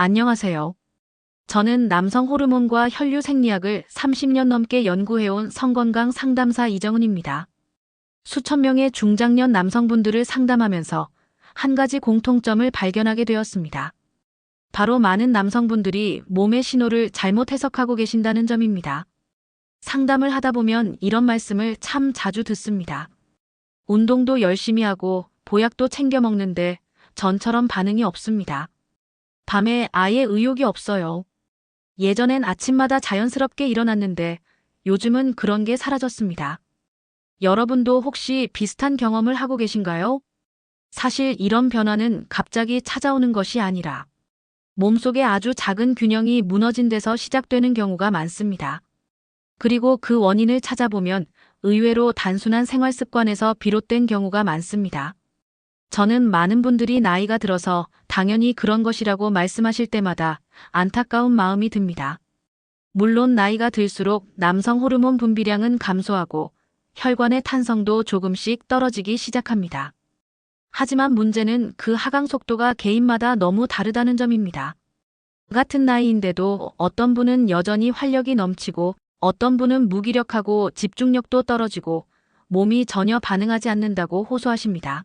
안녕하세요. 저는 남성 호르몬과 혈류 생리학을 30년 넘게 연구해온 성건강 상담사 이정은입니다. 수천 명의 중장년 남성분들을 상담하면서 한 가지 공통점을 발견하게 되었습니다. 바로 많은 남성분들이 몸의 신호를 잘못 해석하고 계신다는 점입니다. 상담을 하다 보면 이런 말씀을 참 자주 듣습니다. 운동도 열심히 하고 보약도 챙겨 먹는데 전처럼 반응이 없습니다. 밤에 아예 의욕이 없어요. 예전엔 아침마다 자연스럽게 일어났는데 요즘은 그런 게 사라졌습니다. 여러분도 혹시 비슷한 경험을 하고 계신가요? 사실 이런 변화는 갑자기 찾아오는 것이 아니라 몸속에 아주 작은 균형이 무너진 데서 시작되는 경우가 많습니다. 그리고 그 원인을 찾아보면 의외로 단순한 생활 습관에서 비롯된 경우가 많습니다. 저는 많은 분들이 나이가 들어서 당연히 그런 것이라고 말씀하실 때마다 안타까운 마음이 듭니다. 물론 나이가 들수록 남성 호르몬 분비량은 감소하고 혈관의 탄성도 조금씩 떨어지기 시작합니다. 하지만 문제는 그 하강 속도가 개인마다 너무 다르다는 점입니다. 같은 나이인데도 어떤 분은 여전히 활력이 넘치고 어떤 분은 무기력하고 집중력도 떨어지고 몸이 전혀 반응하지 않는다고 호소하십니다.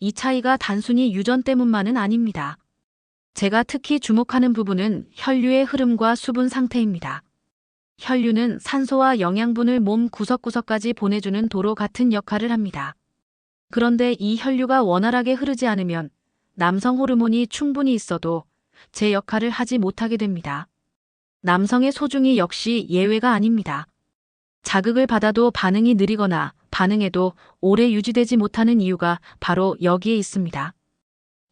이 차이가 단순히 유전 때문만은 아닙니다. 제가 특히 주목하는 부분은 혈류의 흐름과 수분 상태입니다. 혈류는 산소와 영양분을 몸 구석구석까지 보내주는 도로 같은 역할을 합니다. 그런데 이 혈류가 원활하게 흐르지 않으면 남성 호르몬이 충분히 있어도 제 역할을 하지 못하게 됩니다. 남성의 소중이 역시 예외가 아닙니다. 자극을 받아도 반응이 느리거나 반응해도 오래 유지되지 못하는 이유가 바로 여기에 있습니다.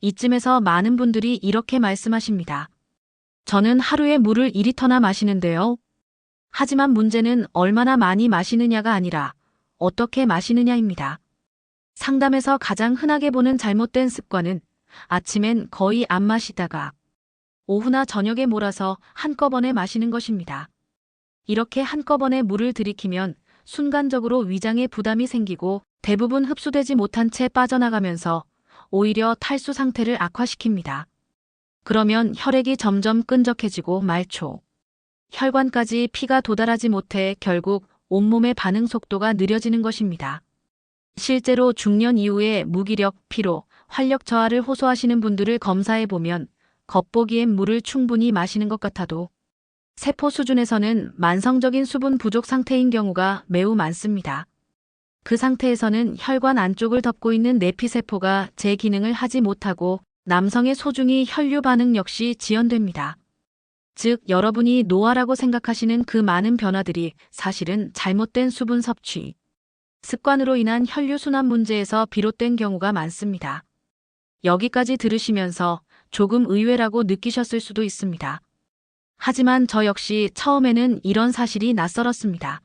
이쯤에서 많은 분들이 이렇게 말씀하십니다. 저는 하루에 물을 2리터나 마시는데요. 하지만 문제는 얼마나 많이 마시느냐가 아니라 어떻게 마시느냐입니다. 상담에서 가장 흔하게 보는 잘못된 습관은 아침엔 거의 안 마시다가 오후나 저녁에 몰아서 한꺼번에 마시는 것입니다. 이렇게 한꺼번에 물을 들이키면 순간적으로 위장에 부담이 생기고 대부분 흡수되지 못한 채 빠져나가면서 오히려 탈수 상태를 악화시킵니다. 그러면 혈액이 점점 끈적해지고 말초, 혈관까지 피가 도달하지 못해 결국 온몸의 반응 속도가 느려지는 것입니다. 실제로 중년 이후에 무기력, 피로, 활력 저하를 호소하시는 분들을 검사해보면 겉보기엔 물을 충분히 마시는 것 같아도 세포 수준에서는 만성적인 수분 부족 상태인 경우가 매우 많습니다. 그 상태에서는 혈관 안쪽을 덮고 있는 내피세포가 제 기능을 하지 못하고 남성의 소중이 혈류 반응 역시 지연됩니다. 즉, 여러분이 노화라고 생각하시는 그 많은 변화들이 사실은 잘못된 수분 섭취, 습관으로 인한 혈류 순환 문제에서 비롯된 경우가 많습니다. 여기까지 들으시면서 조금 의외라고 느끼셨을 수도 있습니다. 하지만 저 역시 처음에는 이런 사실이 낯설었습니다.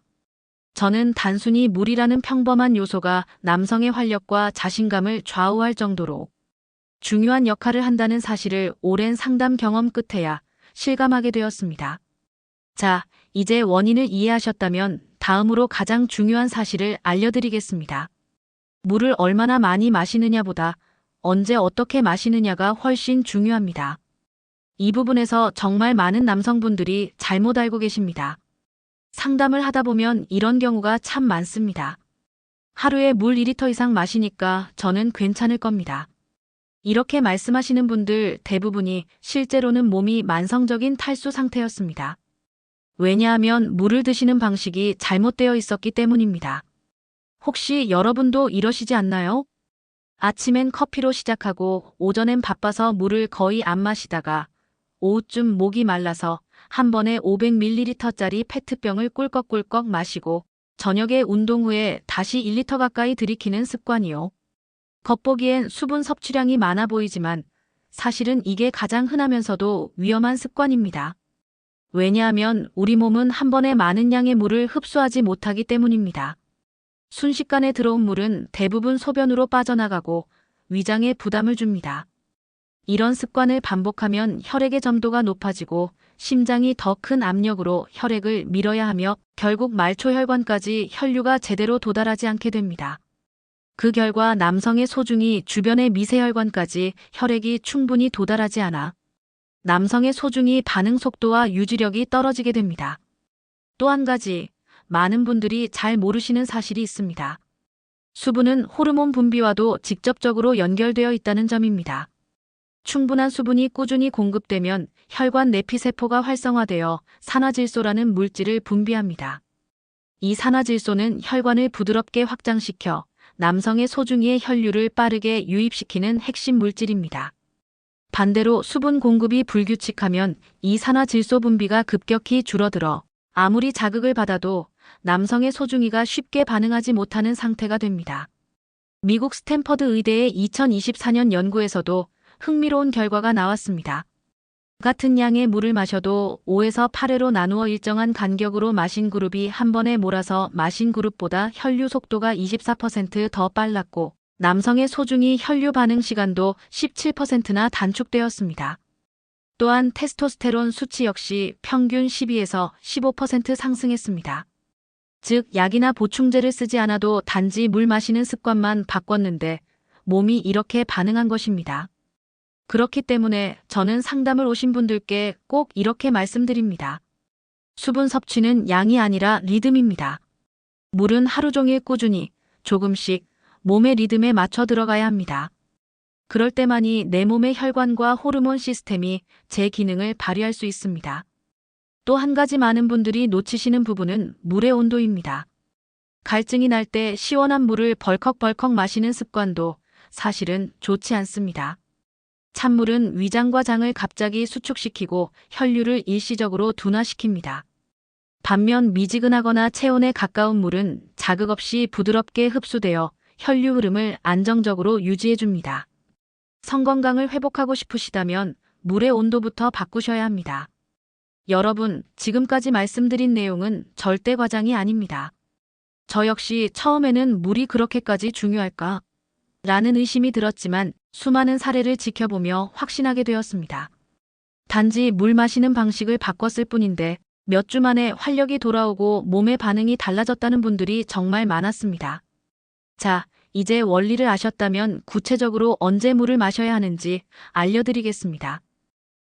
저는 단순히 물이라는 평범한 요소가 남성의 활력과 자신감을 좌우할 정도로 중요한 역할을 한다는 사실을 오랜 상담 경험 끝에야 실감하게 되었습니다. 자, 이제 원인을 이해하셨다면 다음으로 가장 중요한 사실을 알려드리겠습니다. 물을 얼마나 많이 마시느냐보다 언제 어떻게 마시느냐가 훨씬 중요합니다. 이 부분에서 정말 많은 남성분들이 잘못 알고 계십니다. 상담을 하다 보면 이런 경우가 참 많습니다. 하루에 물 2리터 이상 마시니까 저는 괜찮을 겁니다. 이렇게 말씀하시는 분들 대부분이 실제로는 몸이 만성적인 탈수 상태였습니다. 왜냐하면 물을 드시는 방식이 잘못되어 있었기 때문입니다. 혹시 여러분도 이러시지 않나요? 아침엔 커피로 시작하고 오전엔 바빠서 물을 거의 안 마시다가 오후쯤 목이 말라서 한 번에 500ml짜리 페트병을 꿀꺽꿀꺽 마시고 저녁에 운동 후에 다시 1리터 가까이 들이키는 습관이요. 겉보기엔 수분 섭취량이 많아 보이지만 사실은 이게 가장 흔하면서도 위험한 습관입니다. 왜냐하면 우리 몸은 한 번에 많은 양의 물을 흡수하지 못하기 때문입니다. 순식간에 들어온 물은 대부분 소변으로 빠져나가고 위장에 부담을 줍니다. 이런 습관을 반복하면 혈액의 점도가 높아지고 심장이 더 큰 압력으로 혈액을 밀어야 하며 결국 말초혈관까지 혈류가 제대로 도달하지 않게 됩니다. 그 결과 남성의 소중이 주변의 미세혈관까지 혈액이 충분히 도달하지 않아 남성의 소중이 반응 속도와 유지력이 떨어지게 됩니다. 또 한 가지, 많은 분들이 잘 모르시는 사실이 있습니다. 수분은 호르몬 분비와도 직접적으로 연결되어 있다는 점입니다. 충분한 수분이 꾸준히 공급되면 혈관 내피세포가 활성화되어 산화질소라는 물질을 분비합니다. 이 산화질소는 혈관을 부드럽게 확장시켜 남성의 소중이의 혈류를 빠르게 유입시키는 핵심 물질입니다. 반대로 수분 공급이 불규칙하면 이 산화질소 분비가 급격히 줄어들어 아무리 자극을 받아도 남성의 소중이가 쉽게 반응하지 못하는 상태가 됩니다. 미국 스탠퍼드 의대의 2024년 연구에서도 흥미로운 결과가 나왔습니다. 같은 양의 물을 마셔도 5에서 8회로 나누어 일정한 간격으로 마신 그룹이 한 번에 몰아서 마신 그룹보다 혈류 속도가 24% 더 빨랐고 남성의 소중이 혈류 반응 시간도 17%나 단축되었습니다. 또한 테스토스테론 수치 역시 평균 12에서 15% 상승했습니다. 즉, 약이나 보충제를 쓰지 않아도 단지 물 마시는 습관만 바꿨는데 몸이 이렇게 반응한 것입니다. 그렇기 때문에 저는 상담을 오신 분들께 꼭 이렇게 말씀드립니다. 수분 섭취는 양이 아니라 리듬입니다. 물은 하루 종일 꾸준히 조금씩 몸의 리듬에 맞춰 들어가야 합니다. 그럴 때만이 내 몸의 혈관과 호르몬 시스템이 제 기능을 발휘할 수 있습니다. 또 한 가지 많은 분들이 놓치시는 부분은 물의 온도입니다. 갈증이 날 때 시원한 물을 벌컥벌컥 마시는 습관도 사실은 좋지 않습니다. 찬물은 위장과 장을 갑자기 수축시키고 혈류를 일시적으로 둔화시킵니다. 반면 미지근하거나 체온에 가까운 물은 자극 없이 부드럽게 흡수되어 혈류 흐름을 안정적으로 유지해줍니다. 성 건강을 회복하고 싶으시다면 물의 온도부터 바꾸셔야 합니다. 여러분, 지금까지 말씀드린 내용은 절대 과장이 아닙니다. 저 역시 처음에는 물이 그렇게까지 중요할까? 라는 의심이 들었지만 수많은 사례를 지켜보며 확신하게 되었습니다. 단지 물 마시는 방식을 바꿨을 뿐인데 몇 주 만에 활력이 돌아오고 몸의 반응이 달라졌다는 분들이 정말 많았습니다. 자, 이제 원리를 아셨다면 구체적으로 언제 물을 마셔야 하는지 알려드리겠습니다.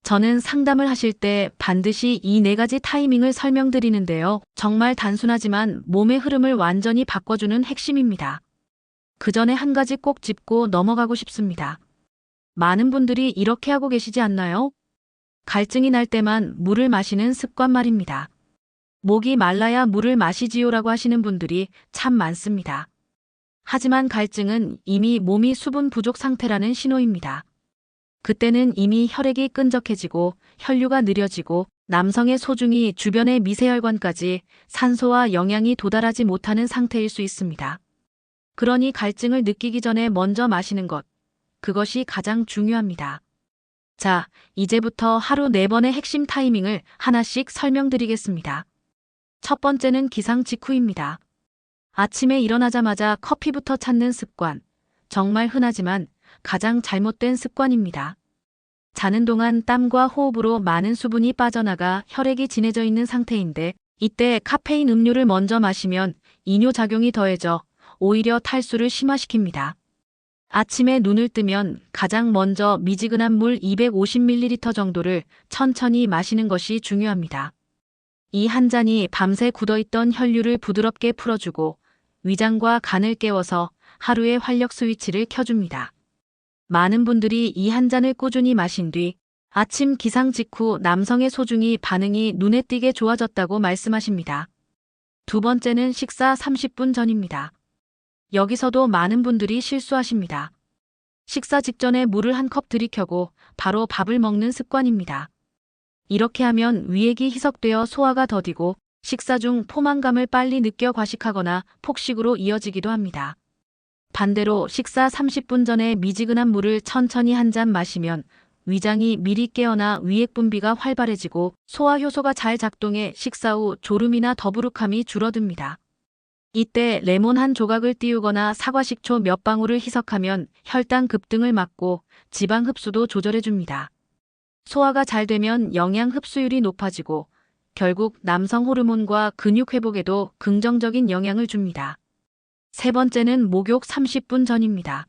저는 상담을 하실 때 반드시 이 4가지 타이밍을 설명드리는데요. 정말 단순하지만 몸의 흐름을 완전히 바꿔주는 핵심입니다. 그 전에 한 가지 꼭 짚고 넘어가고 싶습니다. 많은 분들이 이렇게 하고 계시지 않나요? 갈증이 날 때만 물을 마시는 습관 말입니다. 목이 말라야 물을 마시지요라고 하시는 분들이 참 많습니다. 하지만 갈증은 이미 몸이 수분 부족 상태라는 신호입니다. 그때는 이미 혈액이 끈적해지고 혈류가 느려지고 남성의 소중이 주변의 미세혈관까지 산소와 영양이 도달하지 못하는 상태일 수 있습니다. 그러니 갈증을 느끼기 전에 먼저 마시는 것, 그것이 가장 중요합니다. 자, 이제부터 하루 4번의 핵심 타이밍을 하나씩 설명드리겠습니다. 첫 번째는 기상 직후입니다. 아침에 일어나자마자 커피부터 찾는 습관, 정말 흔하지만 가장 잘못된 습관입니다. 자는 동안 땀과 호흡으로 많은 수분이 빠져나가 혈액이 진해져 있는 상태인데 이때 카페인 음료를 먼저 마시면 이뇨작용이 더해져 오히려 탈수를 심화시킵니다. 아침에 눈을 뜨면 가장 먼저 미지근한 물 250ml 정도를 천천히 마시는 것이 중요합니다. 이 한 잔이 밤새 굳어있던 혈류를 부드럽게 풀어주고 위장과 간을 깨워서 하루의 활력 스위치를 켜줍니다. 많은 분들이 이 한 잔을 꾸준히 마신 뒤 아침 기상 직후 남성의 소중이 반응이 눈에 띄게 좋아졌다고 말씀하십니다. 두 번째는 식사 30분 전입니다. 여기서도 많은 분들이 실수하십니다. 식사 직전에 물을 한 컵 들이켜고 바로 밥을 먹는 습관입니다. 이렇게 하면 위액이 희석되어 소화가 더디고 식사 중 포만감을 빨리 느껴 과식하거나 폭식으로 이어지기도 합니다. 반대로 식사 30분 전에 미지근한 물을 천천히 한 잔 마시면 위장이 미리 깨어나 위액 분비가 활발해지고 소화 효소가 잘 작동해 식사 후 졸음이나 더부룩함이 줄어듭니다. 이때 레몬 한 조각을 띄우거나 사과 식초 몇 방울을 희석하면 혈당 급등을 막고 지방 흡수도 조절해줍니다. 소화가 잘 되면 영양 흡수율이 높아지고 결국 남성 호르몬과 근육 회복에도 긍정적인 영향을 줍니다. 세 번째는 목욕 30분 전입니다.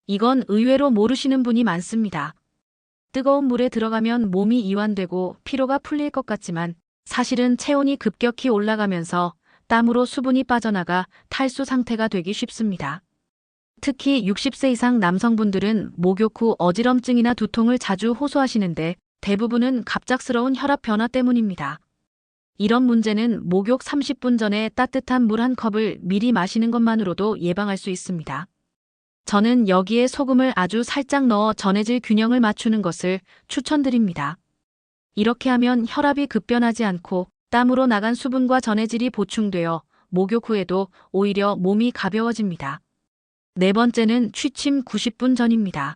이건 의외로 모르시는 분이 많습니다. 뜨거운 물에 들어가면 몸이 이완되고 피로가 풀릴 것 같지만 사실은 체온이 급격히 올라가면서 땀으로 수분이 빠져나가 탈수 상태가 되기 쉽습니다. 특히 60세 이상 남성분들은 목욕 후 어지럼증이나 두통을 자주 호소하시는데 대부분은 갑작스러운 혈압 변화 때문입니다. 이런 문제는 목욕 30분 전에 따뜻한 물 한 컵을 미리 마시는 것만으로도 예방할 수 있습니다. 저는 여기에 소금을 아주 살짝 넣어 전해질 균형을 맞추는 것을 추천드립니다. 이렇게 하면 혈압이 급변하지 않고 땀으로 나간 수분과 전해질이 보충되어 목욕 후에도 오히려 몸이 가벼워집니다. 네 번째는 취침 90분 전입니다.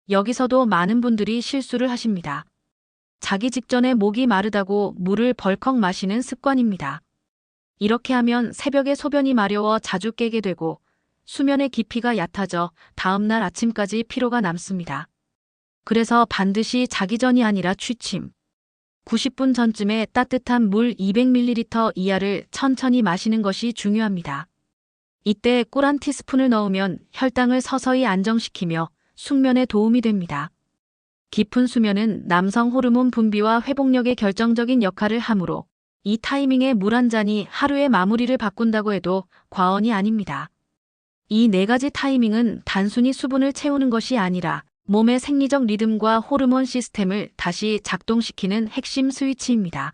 여기서도 많은 분들이 실수를 하십니다. 자기 직전에 목이 마르다고 물을 벌컥 마시는 습관입니다. 이렇게 하면 새벽에 소변이 마려워 자주 깨게 되고 수면의 깊이가 얕아져 다음날 아침까지 피로가 남습니다. 그래서 반드시 자기 전이 아니라 취침 90분 전쯤에 따뜻한 물 200ml 이하를 천천히 마시는 것이 중요합니다. 이때 꿀 한 티스푼을 넣으면 혈당을 서서히 안정시키며 숙면에 도움이 됩니다. 깊은 수면은 남성 호르몬 분비와 회복력에 결정적인 역할을 하므로 이 타이밍에 물 한 잔이 하루의 마무리를 바꾼다고 해도 과언이 아닙니다. 이 네 가지 타이밍은 단순히 수분을 채우는 것이 아니라 몸의 생리적 리듬과 호르몬 시스템을 다시 작동시키는 핵심 스위치입니다.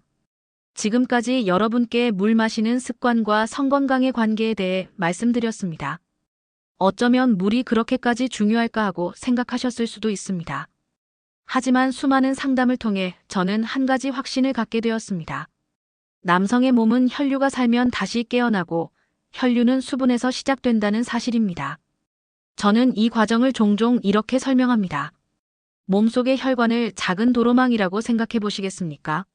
지금까지 여러분께 물 마시는 습관과 성건강의 관계에 대해 말씀드렸습니다. 어쩌면 물이 그렇게까지 중요할까 하고 생각하셨을 수도 있습니다. 하지만 수많은 상담을 통해 저는 한 가지 확신을 갖게 되었습니다. 남성의 몸은 혈류가 살면 다시 깨어나고 혈류는 수분에서 시작된다는 사실입니다. 저는 이 과정을 종종 이렇게 설명합니다. 몸속의 혈관을 작은 도로망이라고 생각해 보시겠습니까?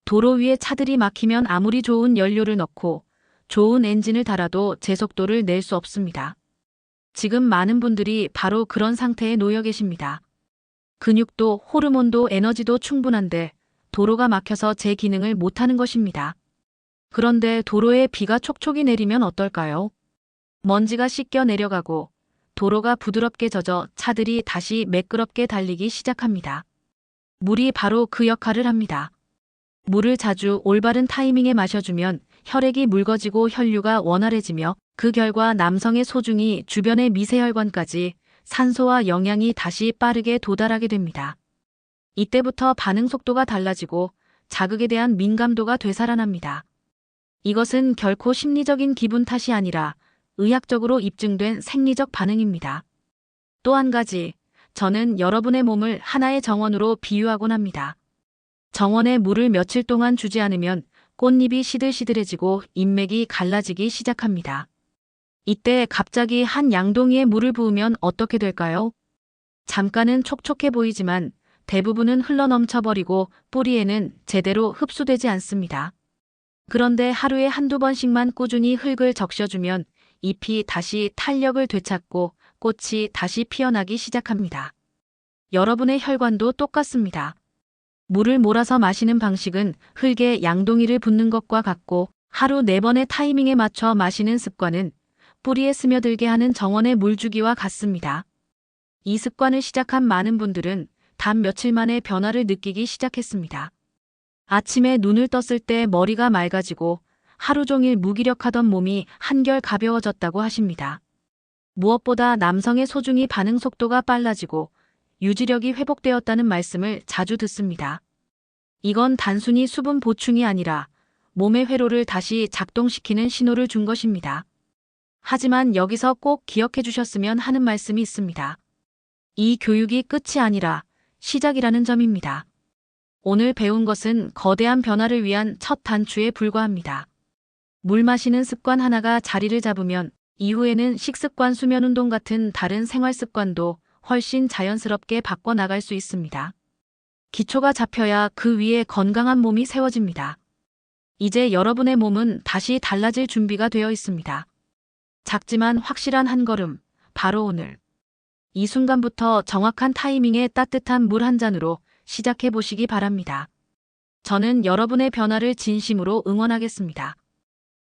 도로 위에 차들이 막히면 아무리 좋은 연료를 넣고 좋은 엔진을 달아도 제속도를 낼 수 없습니다. 지금 많은 분들이 바로 그런 상태에 놓여 계십니다. 근육도 호르몬도 에너지도 충분한데 도로가 막혀서 제 기능을 못하는 것입니다. 그런데 도로에 비가 촉촉이 내리면 어떨까요? 먼지가 씻겨 내려가고 도로가 부드럽게 젖어 차들이 다시 매끄럽게 달리기 시작합니다. 물이 바로 그 역할을 합니다. 물을 자주 올바른 타이밍에 마셔주면 혈액이 묽어지고 혈류가 원활해지며 그 결과 남성의 소중이 주변의 미세혈관까지 산소와 영양이 다시 빠르게 도달하게 됩니다. 이때부터 반응 속도가 달라지고 자극에 대한 민감도가 되살아납니다. 이것은 결코 심리적인 기분 탓이 아니라 의학적으로 입증된 생리적 반응입니다. 또 한 가지, 저는 여러분의 몸을 하나의 정원으로 비유하곤 합니다. 정원에 물을 며칠 동안 주지 않으면 꽃잎이 시들시들해지고 잎맥이 갈라지기 시작합니다. 이때 갑자기 한 양동이에 물을 부으면 어떻게 될까요? 잠깐은 촉촉해 보이지만 대부분은 흘러넘쳐버리고 뿌리에는 제대로 흡수되지 않습니다. 그런데 하루에 한두 번씩만 꾸준히 흙을 적셔주면 잎이 다시 탄력을 되찾고 꽃이 다시 피어나기 시작합니다. 여러분의 혈관도 똑같습니다. 물을 몰아서 마시는 방식은 흙에 양동이를 붓는 것과 같고 하루 4번의 타이밍에 맞춰 마시는 습관은 뿌리에 스며들게 하는 정원의 물주기와 같습니다. 이 습관을 시작한 많은 분들은 단 며칠 만에 변화를 느끼기 시작했습니다. 아침에 눈을 떴을 때 머리가 맑아지고 하루 종일 무기력하던 몸이 한결 가벼워졌다고 하십니다. 무엇보다 남성의 소중이 반응 속도가 빨라지고 유지력이 회복되었다는 말씀을 자주 듣습니다. 이건 단순히 수분 보충이 아니라 몸의 회로를 다시 작동시키는 신호를 준 것입니다. 하지만 여기서 꼭 기억해 주셨으면 하는 말씀이 있습니다. 이 교육이 끝이 아니라 시작이라는 점입니다. 오늘 배운 것은 거대한 변화를 위한 첫 단추에 불과합니다. 물 마시는 습관 하나가 자리를 잡으면 이후에는 식습관, 수면운동 같은 다른 생활 습관도 훨씬 자연스럽게 바꿔나갈 수 있습니다. 기초가 잡혀야 그 위에 건강한 몸이 세워집니다. 이제 여러분의 몸은 다시 달라질 준비가 되어 있습니다. 작지만 확실한 한 걸음, 바로 오늘. 이 순간부터 정확한 타이밍에 따뜻한 물 한 잔으로 시작해 보시기 바랍니다. 저는 여러분의 변화를 진심으로 응원하겠습니다.